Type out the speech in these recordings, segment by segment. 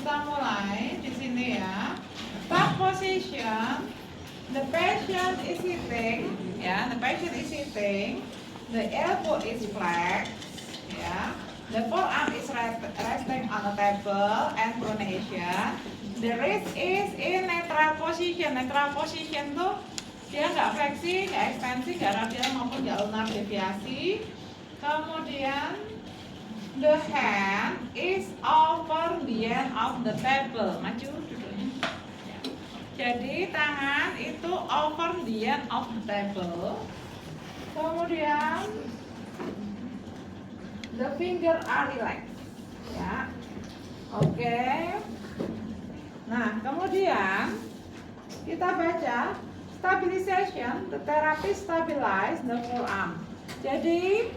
kita mulai di sini ya. Back position. The patient is sitting, ya. The patient is sitting. The elbow is flat, ya. The forearm is resting on the table and pronation. The wrist is in neutral position. Neutral position tuh dia nggak fleksi, nggak ekstensi, nggak radial maupun nggak ulnar deviasi. Kemudian the hand is over the end of the table. Maju duduknya. Jadi tangan itu over the end of the table. Kemudian the finger are relaxed. Ya. Oke. Nah, kemudian kita baca stabilization. The therapist stabilize the forearm. Jadi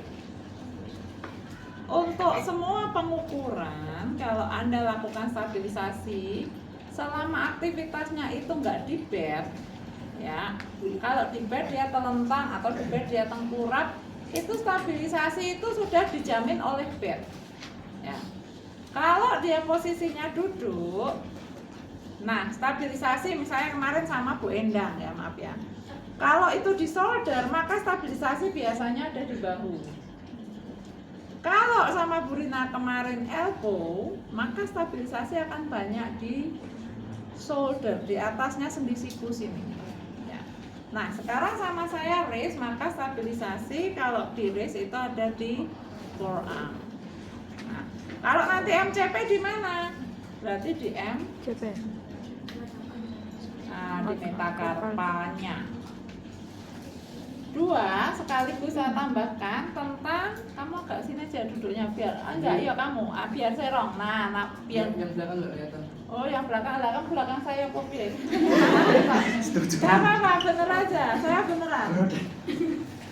untuk semua pengukuran, kalau Anda lakukan stabilisasi, selama aktivitasnya itu nggak di bed, ya. Kalau di bed dia telentang atau di bed dia tengkurap, itu stabilisasi itu sudah dijamin oleh bed. Ya. Kalau dia posisinya duduk, nah stabilisasi misalnya kemarin sama Bu Endang ya, maaf ya. Kalau itu di shoulder, maka stabilisasi biasanya ada di bahu. Kalau sama Bu Rina kemarin elbow, maka stabilisasi akan banyak di shoulder, di atasnya sendi siku sini. Ya. Nah, sekarang sama saya raise, maka stabilisasi kalau di raise itu ada di forearm. Nah, kalau nanti MCP di mana? Berarti di MCP. Nah, di metakarpalnya. Dua, sekaligus saya tambahkan tentang kamu agak sini aja duduknya biar enggak, iya kamu, biar serong. Nah, biar yang belakang enggak kelihatan. Oh, yang belakang saya kopi. Gak apa-apa, bener aja, saya beneran.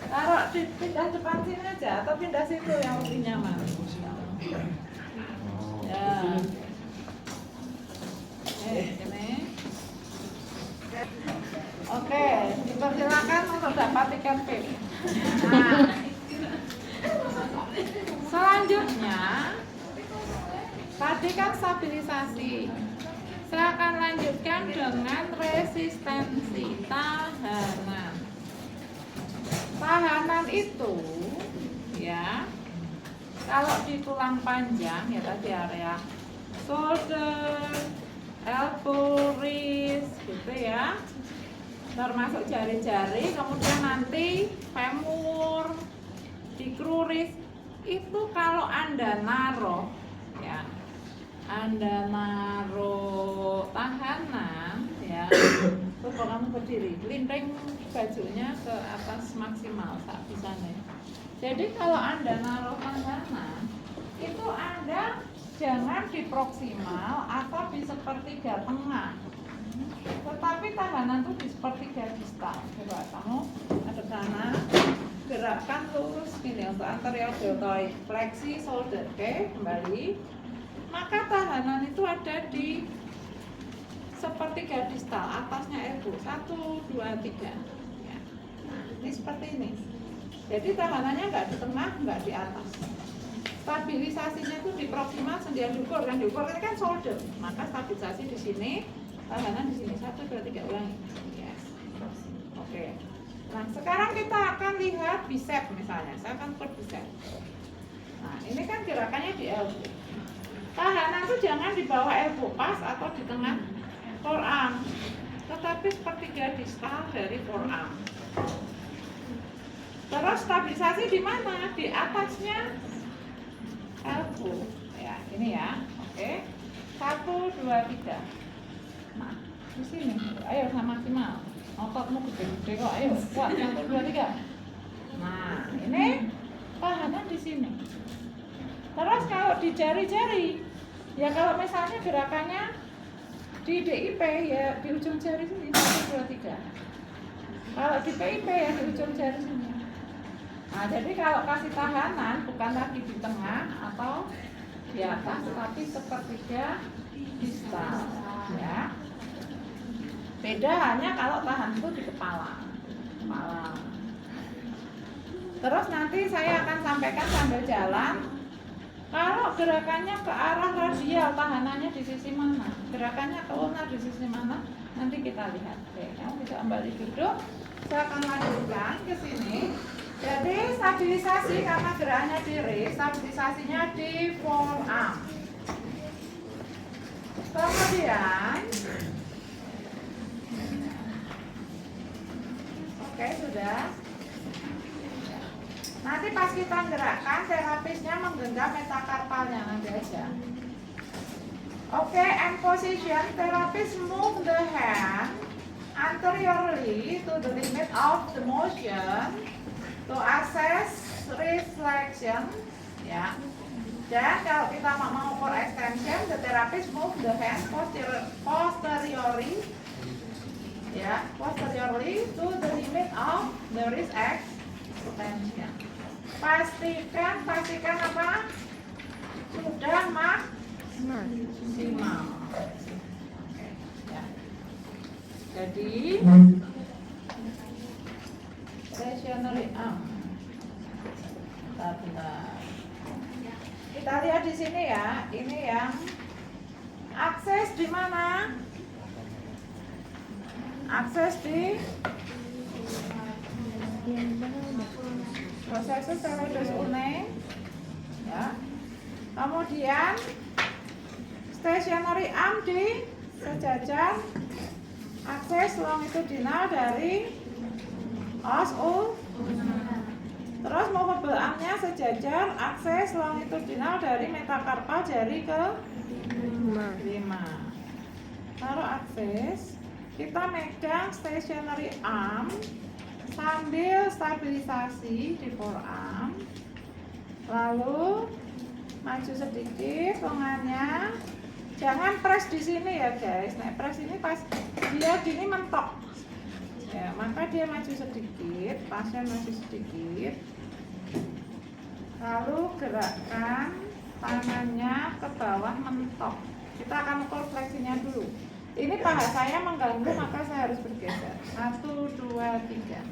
Taruh pindah depan sini aja atau pindah situ yang lebih nyaman. Ya. Ini. Oke, dipersilakan untuk dapat tiket PIP. Nah, selanjutnya, tadi kan stabilisasi. Saya akan lanjutkan dengan resistensi, tahanan. Tahanan itu, ya, kalau di tulang panjang ya tadi area shoulder, elbow, wrist, gitu ya. Termasuk jari-jari, kemudian nanti femur, di kruris. Itu kalau Anda naruh, ya, Anda naruh tahanan, ya, terus kamu berdiri, linteng bajunya ke atas maksimal saat bisa nih. Jadi kalau Anda naruh tahanan, itu Anda jangan di proksimal atau di sepertiga tengah. Tetapi tahanan itu di sepertiga distal. Coba kamu ada sana, gerakkan lurus gini untuk anterior deltoid, fleksi shoulder, oke, kembali. Maka tahanan itu ada di sepertiga distal, atasnya elbow, 1, 2, 3. Ya. Nah, ini seperti ini. Jadi tahanannya nggak di tengah, nggak di atas. Stabilisasinya itu di proksimal sendian diukur, yang diukur ini kan shoulder. Maka stabilisasi di sini. Tahanan di sini 1, 2, 3 ulangi. Yes. Oke. Nah, sekarang kita akan lihat bicep misalnya. Saya akan ukur bicep. Nah, ini kan gerakannya di elbow. Tahanan itu jangan di bawah elbow pas atau di tengah forearm, tetapi sepertiga distal dari forearm. Terus stabilisasi di mana? Di atasnya elbow. Ya, ini ya. Oke. 1, 2, 3. Nah, di sini, ayo sama maksimal. Ototmu gede-gede kok, ayo kuat. 1, 2, 3. Nah, ini tahanan di sini. Terus kalau di jari-jari, ya kalau misalnya gerakannya di DIP ya di ujung jari sini 1, 2, 3. Kalau di PIP ya di ujung jari sini. Nah, jadi kalau kasih tahanan bukan lagi di tengah atau di atas, tapi sepertiga distal, ya. Beda hanya kalau tahan itu di kepala. Terus nanti saya akan sampaikan sambil jalan Kalau gerakannya ke arah radial, tahanannya di sisi mana? Gerakannya ke ulnar di sisi mana? Nanti kita lihat. Oke, kamu bisa kembali duduk. Saya akan lanjutkan ke sini. Jadi stabilisasi karena gerakannya di wrist, stabilisasinya di forearm. Kemudian, oke sudah. Nanti pas kita gerakkan, terapisnya menggenggam metakarpalnya nanti aja. Oke, and position, therapist move the hand anteriorly to the limit of the motion to assess reflection. Ya. Dan kalau kita mau mengukur extension, the therapist move the hand posteriorly, ya, posteriorly to the limit of the wrist extension. Pastikan apa? Sudah maksimal. Oke, ya. Jadi stationary arm. Kita lihat di sini ya. Ini yang akses di mana? Akses di proses psoas une, ya. Kemudian stationary arm di sejajar akses longitudinal dari os ulnar. Terus movable armnya sejajar akses longitudinal dari metakarpal jari ke 5. Taruh akses, kita megang stationary arm sambil stabilisasi di forearm. Lalu maju sedikit lengannya. Jangan press di sini ya guys. Nah, press ini pas dia gini mentok. Ya, maka dia maju sedikit, pasien maju sedikit. Lalu gerakkan tangannya ke bawah mentok. Kita akan ukur fleksinya dulu. Ini paha saya mengganggu, maka saya harus bergeser. 1, 2, 3.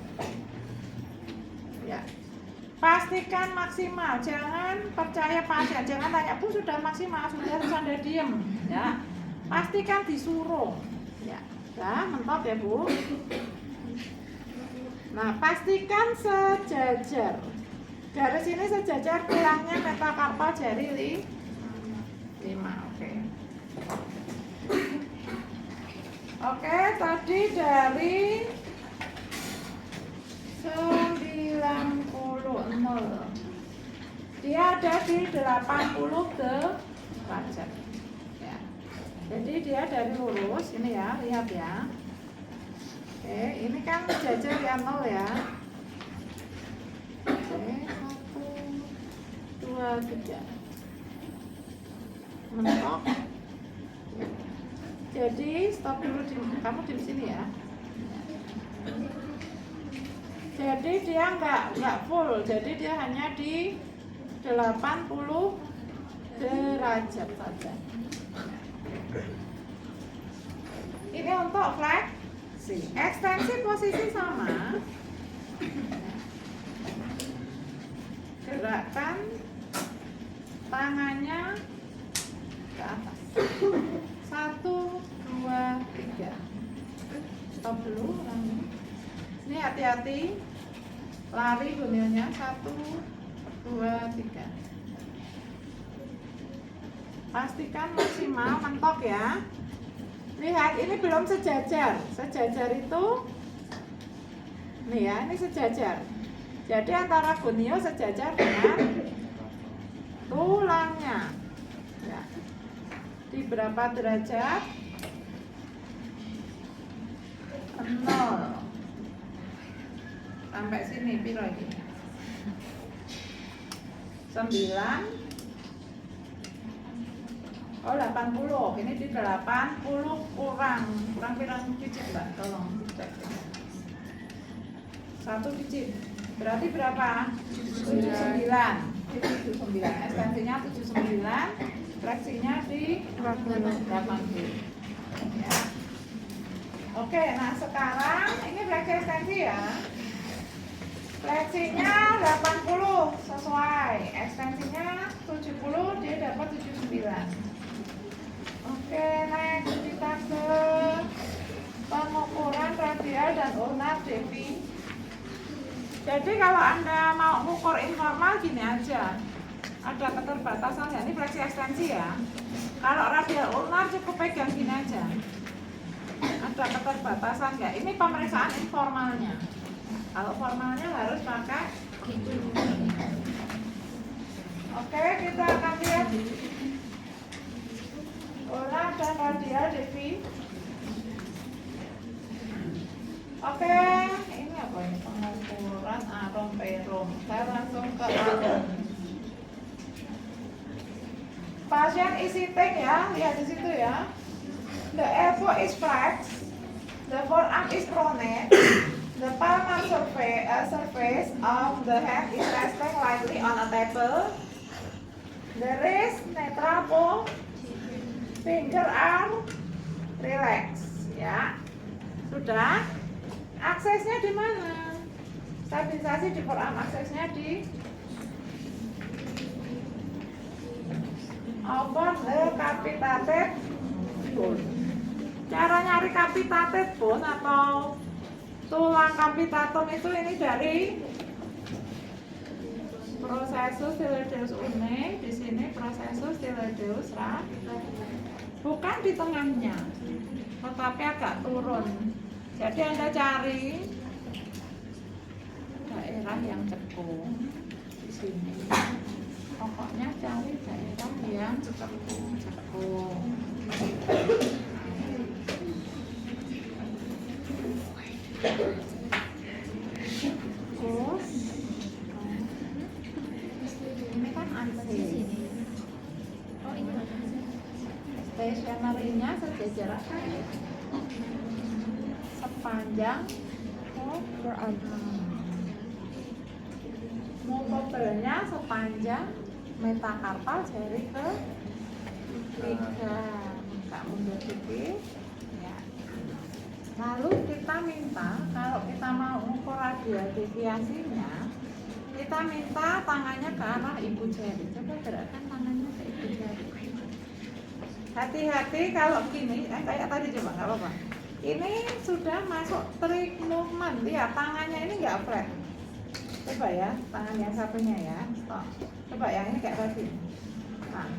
Ya. Pastikan maksimal, jangan percaya pasien, jangan tanya, Bu sudah maksimal, sudah harus Anda diem. Ya. Pastikan disuruh. Ya. Nah, mentok ya Bu. Nah, pastikan sejajar. Garis ini sejajar tulangnya metakarpal jari 5. Oke. Oke, tadi dari 90 dia ada di 80 derajat. Ya. Jadi dia dari lurus ini ya, lihat ya. Oke, ini kan jajar yang 0 ya. Oke, 1, 2, 3. Mentok. Jadi stop dulu, kamu di sini ya. Jadi dia nggak full, jadi dia hanya di 80 derajat saja. Ini untuk fleksi. Ekstensi posisi sama. Gerakkan tangannya ke atas. 1, 2, 3. Stop dulu. Ini hati-hati. Lari bunyinya. 1, 2, 3. Pastikan maksimal mentok ya. Lihat, ini belum sejajar. Sejajar itu nih ya, ini sejajar. Jadi antara gonio sejajar dengan tulangnya. Ya. Di berapa derajat? 0. Sampai sini piro iki? 9. Oh, 80. Ini di 80 kurang piro cicit, Mbak? Tolong dicek. 1 cicit. Berarti berapa? 79. 79. Ekstensinya 79. Fleksinya di 80. Ya. Oke, nah sekarang ini fleksi ekstensi ya. Fleksinya 80 sesuai, ekstensinya 70, dia dapat 79. Oke, next kita ke pengukuran radial dan ulnar Devi. Jadi kalau Anda mau ukur informal gini aja, ada keterbatasan ya, ini fleksi ekstensi ya. Kalau radial ulnar cukup pegang gini aja. Ada keterbatasan nggak? Ini pemeriksaan informalnya. Kalau formalnya harus pakai gitu. Oke, kita akan lihat ulnar dan radial Devi. Oke, ini apa ini? Pengukuran arom perum. Saya langsung ke arom. Pasien is sitting ya, lihat di situ ya. The elbow is flexed, the forearm is pronate, the palmar surface of the hand is resting lightly on a table. The wrist neutral bone, finger arm relax. Ya, sudah. Aksesnya di mana? Stabilisasi di forearm, aksesnya di upper the capitated bone. Cara nyari capitated bone atau tulang capitatum itu ini dari processus styloideus une, di sini processus styloideus bukan di tengahnya, tetapi agak turun. Jadi Anda cari daerah yang cekung di sini. Pokoknya cari daerah yang cekung. Terus ini kan aksis. Stationary-nya sejajar sepanjang movable-nya sepanjang metakarpal jari ke 3. Buka mundur dikit ya. Lalu kita minta, kalau kita mau ukur radial deviasinya, kita minta tangannya ke arah ibu jari. Coba gerakkan tangannya ke ibu jari. Hati-hati kalau gini, kayak tadi, coba nggak apa-apa. Ini sudah masuk trig movement, lihat tangannya ini nggak flat. Coba ya, tangan yang satunya ya, stop. Coba yang ini kayak tadi. Nah,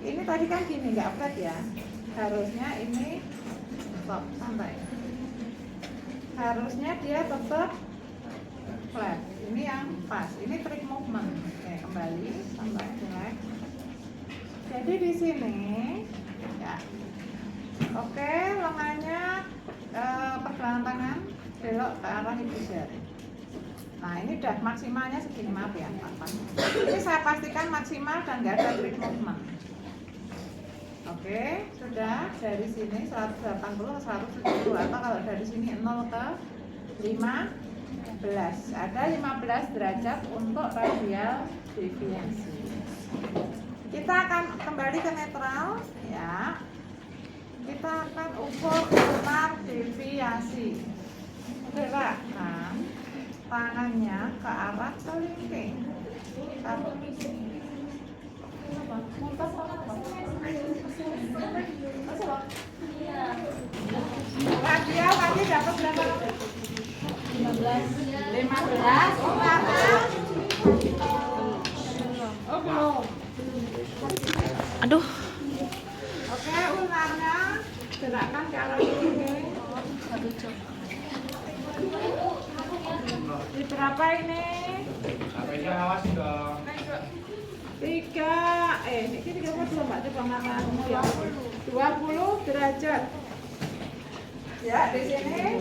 ini tadi kan gini nggak flat ya. Harusnya ini stop, santai. Harusnya dia tetap flat. Ini yang pas. Ini trig movement. Oke, kembali, santai, relax. Jadi di sini, ya. Oke, lengannya pergelangan tangan belok ke arah ibu jari. Nah, ini udah maksimalnya segini, maaf ya, Pak. Ini saya pastikan maksimal dan nggak ada trig movement. Oke, sudah dari sini 180 170, atau kalau dari sini 0 ke 15. Ada 15 derajat untuk radial deviasi. Kita akan kembali ke netral ya. Kita akan ukur ulnar deviasi. Gerakkan tangannya ke arah kelingking. Radial tadi dapat berapa? 15. Ulnarnya? Oh belum. Aduh. Oke, ulnarnya gerakkan ke arah kelingking. Di berapa ini? HP-nya awas dong. 3, ini 32 Mbak, coba ngalamu ya. 20 derajat. Ya, di sini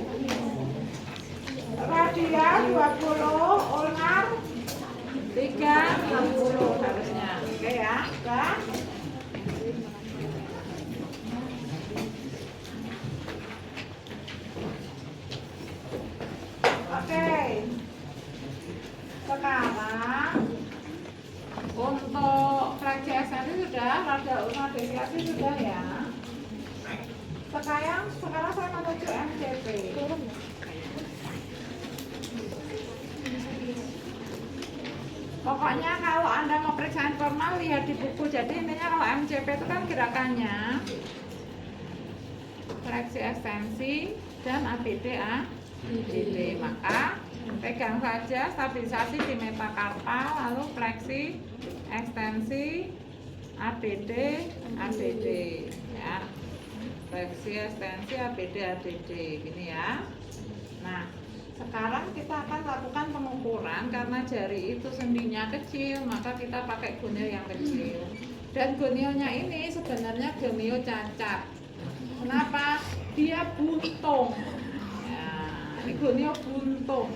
radial 20, ulnar 30 harusnya. Oke ya, udah. Oke. Sekarang untuk fleksi ekstensi sudah, radial ulnar deviasi sudah ya. Sekarang saya menuju MCP. Pokoknya kalau Anda mau periksa informal lihat di buku. Jadi intinya kalau MCP itu kan gerakannya fleksi ekstensi dan ABD ADD. Maka pegang saja stabilisasi di metakarpal, lalu fleksi ekstensi ABD ADD ya. Fleksi ekstensi ABD ADD gini ya. Nah, sekarang kita akan lakukan pengukuran. Karena jari itu sendinya kecil, maka kita pakai gonio yang kecil. Dan gonionya ini sebenarnya gonio cacat. Kenapa? Dia buntung. Ya, ini gonio buntung.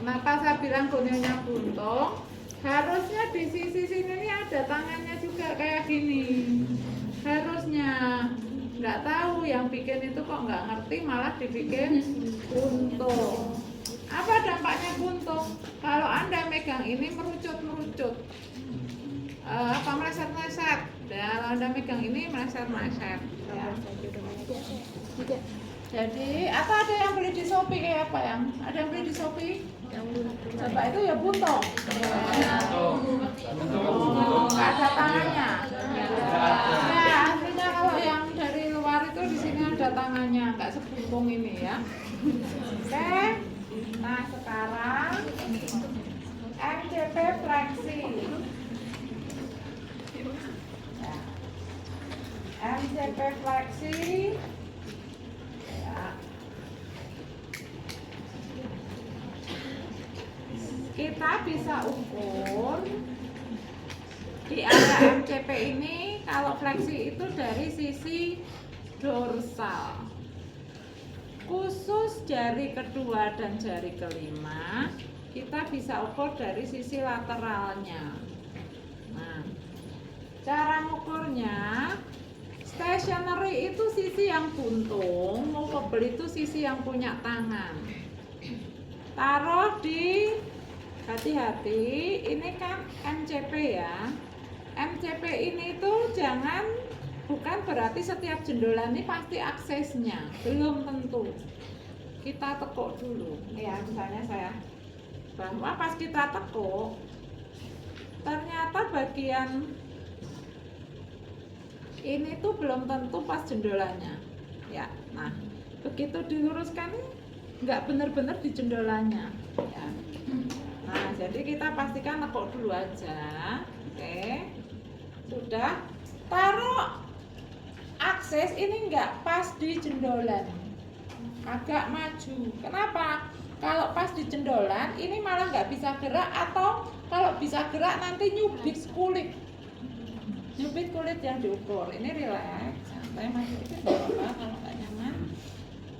Kenapa saya bilang gonionya buntung? Harusnya di sisi sini ada tangannya juga kayak gini. Harusnya. Nggak tahu yang bikin itu kok nggak ngerti, malah dibikin buntung. Apa dampaknya buntung? Kalau Anda megang ini merucut-merucut, meleset-meleset. Ya, kalau Anda megang ini meleset-meleset. Ya. Jadi, atau ada yang beli di Shopee kayak apa yang? Ada yang beli di Shopee? Coba itu ya buntung. Nggak ada tangannya. Ya, aslinya kalau yang dari luar itu di sini ada tangannya, nggak sebuntung ini ya. Oke. Nah sekarang MCP fleksi. Ya. MCP fleksi. Ya. Kita bisa ukur di area MCP ini. Kalau fleksi itu dari sisi dorsal, khusus jari kedua dan jari kelima kita bisa ukur dari sisi lateralnya. Nah, cara mengukurnya, stationary itu sisi yang buntung, movable itu sisi yang punya tangan. Taruh di, hati-hati, ini kan MCP ya. MCP ini tuh jangan, bukan berarti setiap jendolan ini pasti aksesnya, belum tentu. Kita tekuk dulu ya, misalnya saya, bahwa pas kita tekuk ternyata bagian ini tuh belum tentu pas jendolannya ya. Nah begitu diluruskan nggak benar-benar di jendolannya ya. Nah jadi kita pastikan tekuk dulu aja. Oke, sudah. Taruh akses ini nggak pas di jendolan, agak maju. Kenapa? Kalau pas di jendolan ini malah nggak bisa gerak, atau kalau bisa gerak nanti nyubit kulit yang diukur. Ini relax, santai, masih dikit nggak apa-apa kalau nggak nyaman.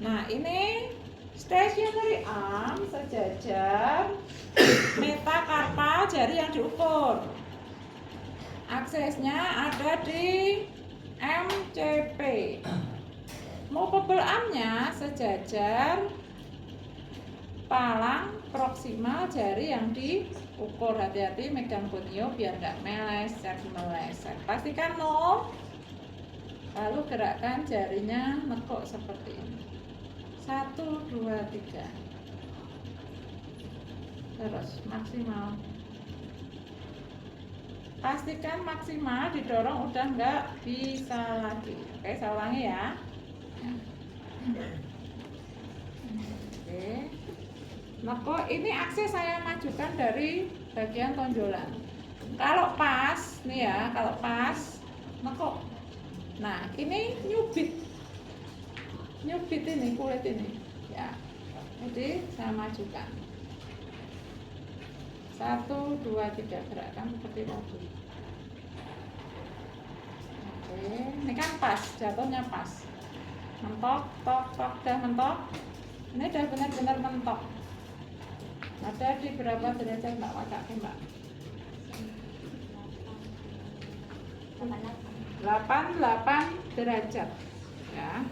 Nah ini stationary arm sejajar, metakarpal jari yang diukur. Aksesnya ada di MCP. Movable armnya sejajar, palang proksimal jari yang diukur. Hati-hati megang gonio biar nggak meleset. Pastikan nol. Lalu gerakkan jarinya nekuk seperti ini. 1, 2, 3. Terus maksimal. Pastikan maksimal, didorong udah nggak bisa lagi. Oke, saya ulangi ya. Oke. Nekuk, ini akses saya majukan dari bagian tonjolan. Kalau pas, nih ya, kalau pas, nekuk. Nah, ini nyubit ini kulit ini, ya. Jadi saya majukan. 1, 2, 3, gerakkan seperti tadi. Oke, ini kan pas, jatuhnya pas. Mentok, tok, dah mentok. Ini udah benar-benar mentok. Ada di berapa derajat Mbak Wacak, Mbak? 88 derajat. Ya.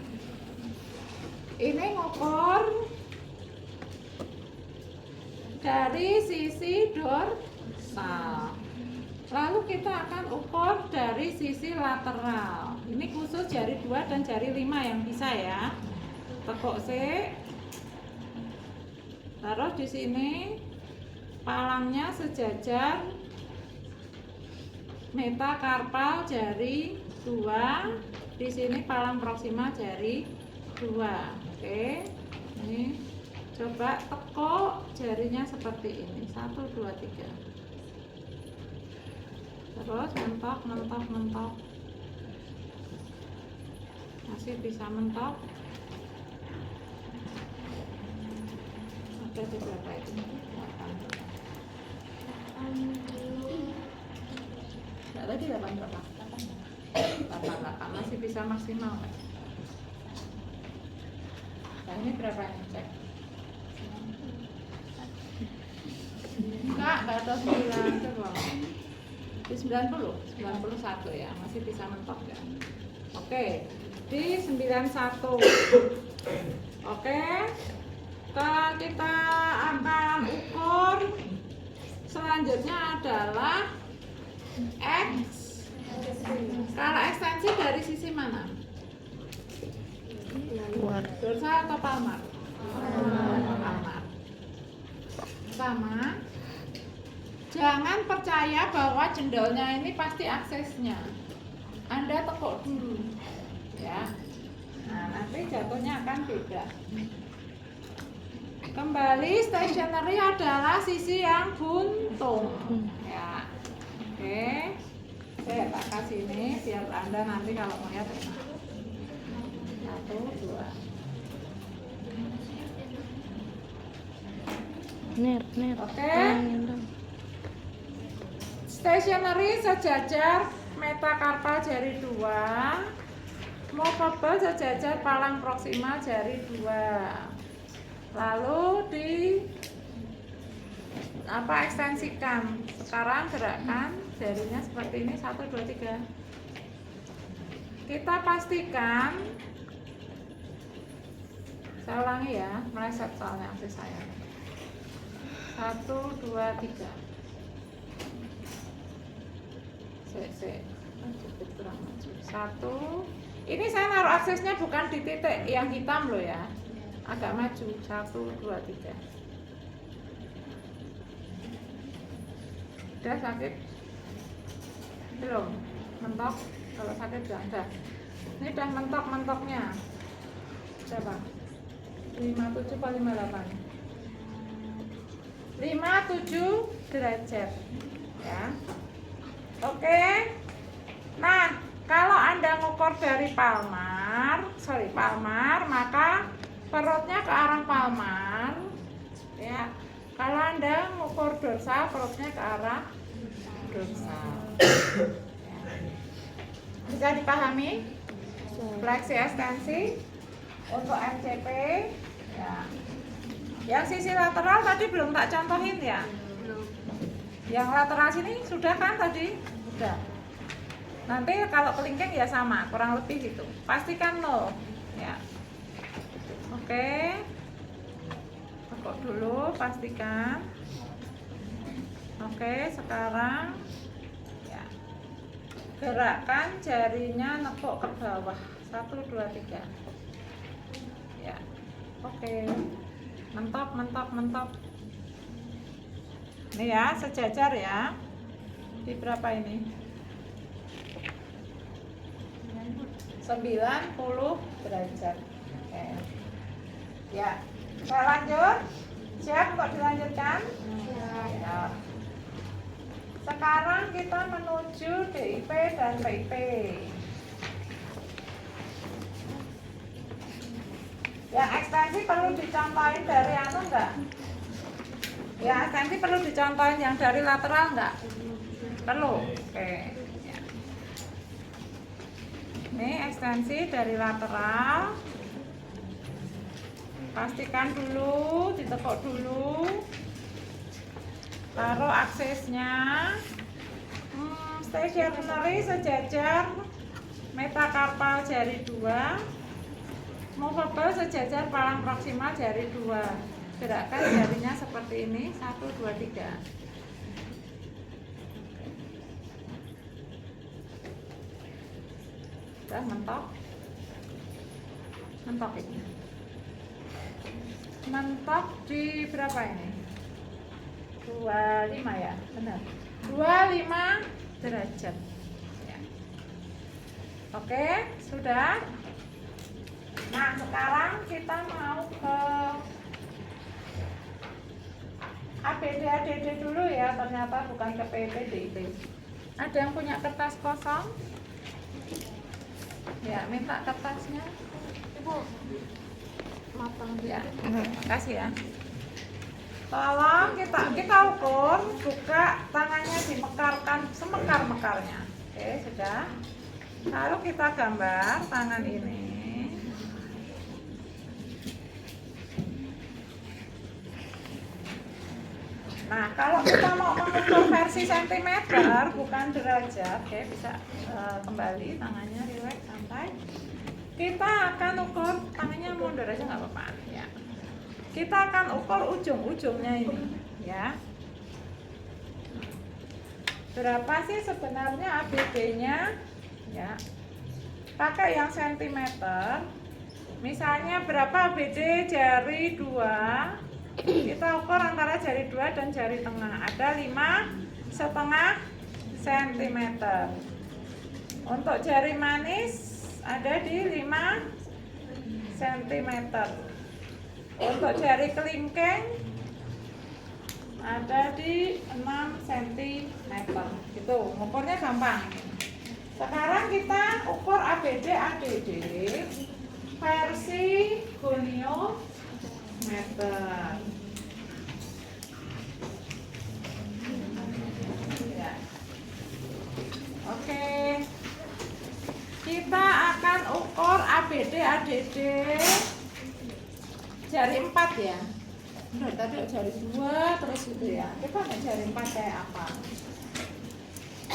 Ini ngukur dari sisi dorsal. Lalu kita akan ukur dari sisi lateral. Ini khusus jari 2 dan jari 5 yang bisa ya. Tekuk C. Taruh di sini. palangnya sejajar metakarpal jari 2. Di sini palang proksimal jari 2. Oke. Ini coba tekuk jarinya seperti ini. 1 2 3. Terus mentok, mentok, mentok. Masih bisa mentok. Ada di berapa itu? 8. Enggak tadi 8 berapa? 8 masih bisa maksimal. Nah, ini berapa ini cek? Enggak ada 9 coba. Di 91 ya, masih bisa mentok ya. Oke, di 91. Oke. Kita akan ukur selanjutnya adalah X. Kalau ekstensi dari sisi mana? Dorsal atau palmar? Palmar. Sama. Jangan percaya bahwa jendolnya ini pasti aksesnya. Anda tekuk dulu, ya. Nah, nanti jatuhnya akan beda. Kembali stationary adalah sisi yang buntung, ya. Oke. Saya tak kasih ini biar Anda nanti kalau melihat enak. 1 2. Oke. Stationary sejajar metakarpal jari 2. Movable sejajar palang proksimal jari 2. Lalu di ekstensikan. Sekarang gerakan jarinya seperti ini. 1 2 3. Kita pastikan, saya ulangi ya, meleset soalnya akses saya. 1 2 3. Kurang maju. 1. Ini saya naruh aksesnya bukan di titik yang hitam loh ya, agak maju. 1 2 3. Udah sakit? Belum? Mentok? Kalau sakit udah. Ini udah mentok-mentoknya. Coba 57 atau 58? 57 derajat ya. Oke. Nah, kalau Anda ngukur dari palmar, maka perutnya ke arah palmar ya. Kalau Anda ngukur dorsal, perutnya ke arah dorsal. Ya. Bisa dipahami? Fleksi ekstensi untuk MCP ya. Yang sisi lateral tadi belum tak contohin ya. Yang lateral sini sudah kan tadi? Sudah. Nanti kalau kelingking ya sama, kurang lebih gitu. Pastikan 0 ya. Oke. Tekuk dulu, pastikan. Oke, sekarang ya. Gerakkan jarinya nekuk ke bawah. 1 2 3. Ya. Oke. Mentok, mentok, mentok. Ini ya, sejajar ya. Di berapa ini? 90 derajat. Oke. Ya. Saya lanjut. Siap untuk dilanjutkan? Ya. Sekarang kita menuju DIP dan PIP. Yang ekstensi perlu dicontohin dari enggak? Ya, ekstensi perlu dicontohin yang dari lateral enggak? Perlu. Oke. Ya. Ini ekstensi dari lateral. Pastikan dulu, ditekuk dulu. Taruh aksesnya. Stationary sejajar metakarpal jari 2. Movable sejajar palang proksimal jari 2. Gerakkan jarinya seperti ini. 1 2 3. Udah mentok. Mentok ini. Mentok di berapa ini? 25 ya, benar. 25 derajat. Ya. Oke, sudah. Nah, sekarang kita mau ke ABD dulu ya, ternyata bukan ke PPDIP. Ada yang punya kertas kosong? Ya, minta kertasnya. Ibu, matang Ya, makasih ya. Tolong kita ukur, buka tangannya dimekarkan semekar-mekarnya. Oke, sudah. Lalu kita gambar tangan ini. Nah, kalau kita mau mengukur versi sentimeter bukan derajat, oke, bisa kembali tangannya rileks santai. Kita akan ukur tangannya mundur aja nggak apa-apa ya. Kita akan ukur ujung-ujungnya ini ya. Berapa sih sebenarnya ABD-nya ya? Pakai yang sentimeter. Misalnya berapa ABD jari 2? Kita ukur antara jari 2 dan jari tengah. Ada 5,5 cm. Untuk jari manis ada di 5 cm. Untuk jari kelingking ada di 6 cm. Itu ukurnya gampang. Sekarang kita ukur ABD versi goniometer. Ya. Oke. Kita akan ukur ABD jari 4 ya. Udah tadi jari 2 terus gitu ya. Kita pakai jari 4 kayak apa?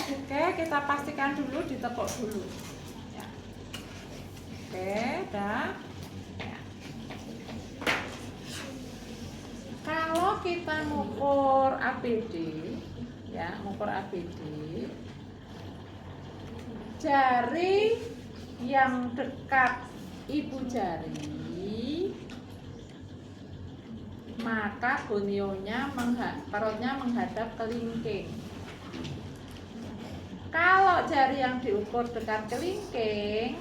Oke, kita pastikan dulu ditekuk dulu. Ya. Oke, udah. Ya. Kalau kita ngukur ABD, ya, ngukur ABD, jari yang dekat ibu jari, maka gonionya perutnya menghadap kelingking. Kalau jari yang diukur dekat kelingking,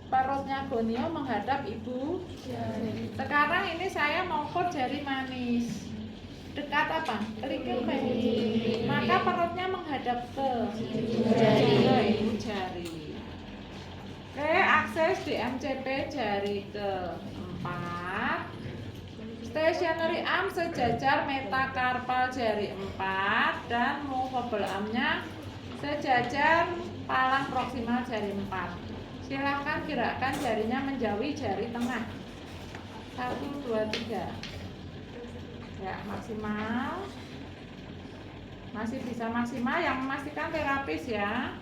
perutnya gonio menghadap ibu jari. Sekarang ini saya mau ukur jari manis. Dekat apa? Kelingking maka perutnya menghadap ke ibu jari. Oke, akses di MCP jari ke-4. Stationary arm sejajar metakarpal jari 4 dan movable armnya sejajar palang proksimal jari 4. Silakan gerakkan jarinya menjauhi jari tengah. 1, 2, 3. Ya, maksimal. Masih bisa maksimal, yang memastikan terapis ya.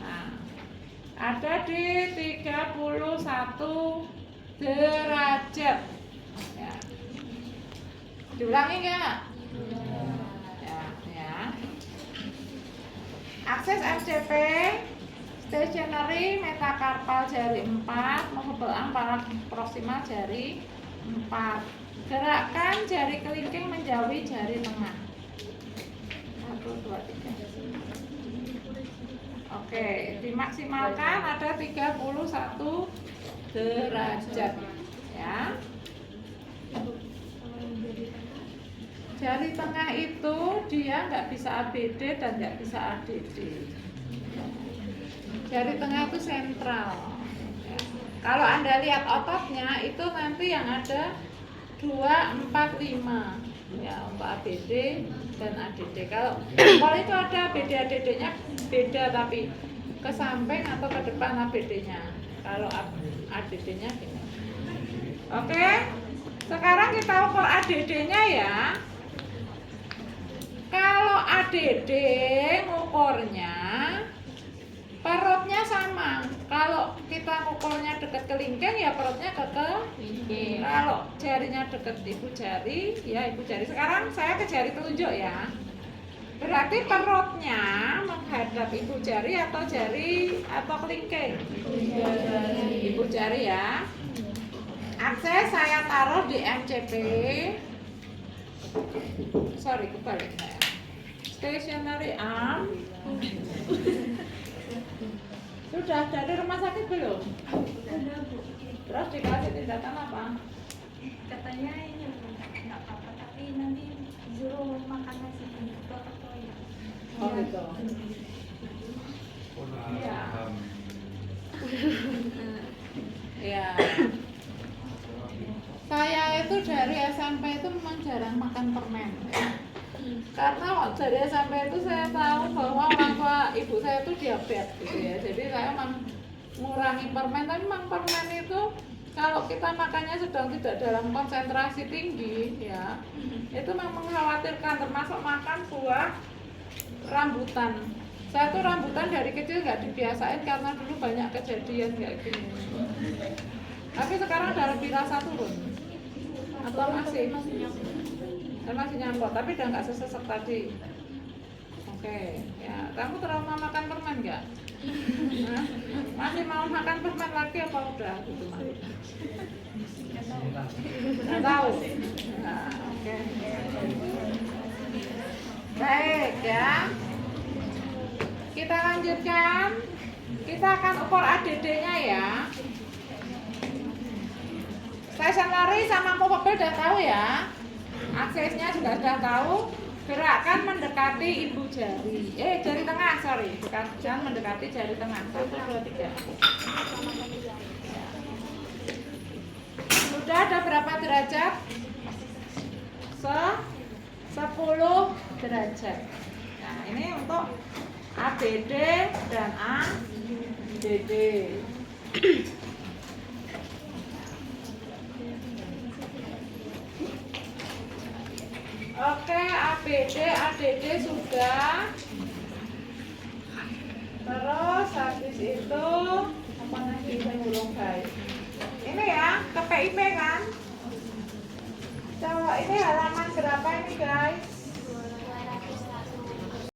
Nah, ada di 31 derajat. Ya. Diulangi nggak? Ya. Akses MCP stationary metakarpal jari 4, movable arm palang proksimal jari 4. Gerakkan jari kelingking menjauhi jari tengah. 1, 2, 3. Oke, dimaksimalkan ada 31 derajat ya. Jari tengah itu dia nggak bisa ABD dan nggak bisa ADD. Jari tengah itu sentral ya. Kalau Anda lihat ototnya itu nanti yang ada 2, 4, 5 ya untuk ABD dan ADD. Kalau itu ada ABD ADD-nya beda tapi ke samping atau ke depan ABD-nya. Kalau ADD-nya gini. Oke. Sekarang kita ukur ADD-nya ya. Kalau ADD ngukurnya perutnya sama. Kalau kita ngukurnya dekat kelingking ya perutnya ke kelingking. Kalau jarinya dekat ibu jari, ya ibu jari. Sekarang saya ke jari telunjuk ya. Berarti perutnya menghadap ibu jari atau jari atau kelingking? Ibu jari ya. Akses saya taruh di MCP. Sorry, kebalik saya. Stationary arm. Sudah dari rumah sakit belum? Udah Bu. Terus dikasih tindakan apa? Katanya ini nggak apa-apa tapi nanti suruh makan nasi bungkus atau ya. Oh gitu. Iya. Ya. Saya itu dari SMP itu memang jarang makan permen. Ya. Karena dari SMP itu saya tahu bahwa orang tua ibu saya itu diabetes gitu ya. Jadi saya memang mengurangi permen. Tapi memang permen itu kalau kita makannya sedang tidak dalam konsentrasi tinggi, ya, itu memang mengkhawatirkan. Termasuk makan buah rambutan. Saya tuh rambutan dari kecil nggak dibiasain karena dulu banyak kejadian kayak gini. Tapi sekarang darah dirasa turun. Atau masih nyambot, tapi udah nggak sesek tadi. Oke, ya. Kamu trauma makan permen nggak? Hah? Masih mau makan permen lagi apa udah gitu Mari? Nggak tahu. Nah, oke. Baik ya. Kita lanjutkan. Kita akan ukur ADD-nya ya. Stationary sama movable udah tahu ya. Aksesnya juga sudah tahu. Gerakan mendekati ibu jari. Jari tengah, sorry. Jangan mendekati jari tengah. 1, 2, 3. Sudah ada berapa derajat? 10 derajat. Nah, ini untuk ABD dan ADD. Oke, ABD, ADD sudah. Terus habis itu apa lagi saya belum guys? Ini ya, ke PIP kan? Coba ini halaman berapa ini guys?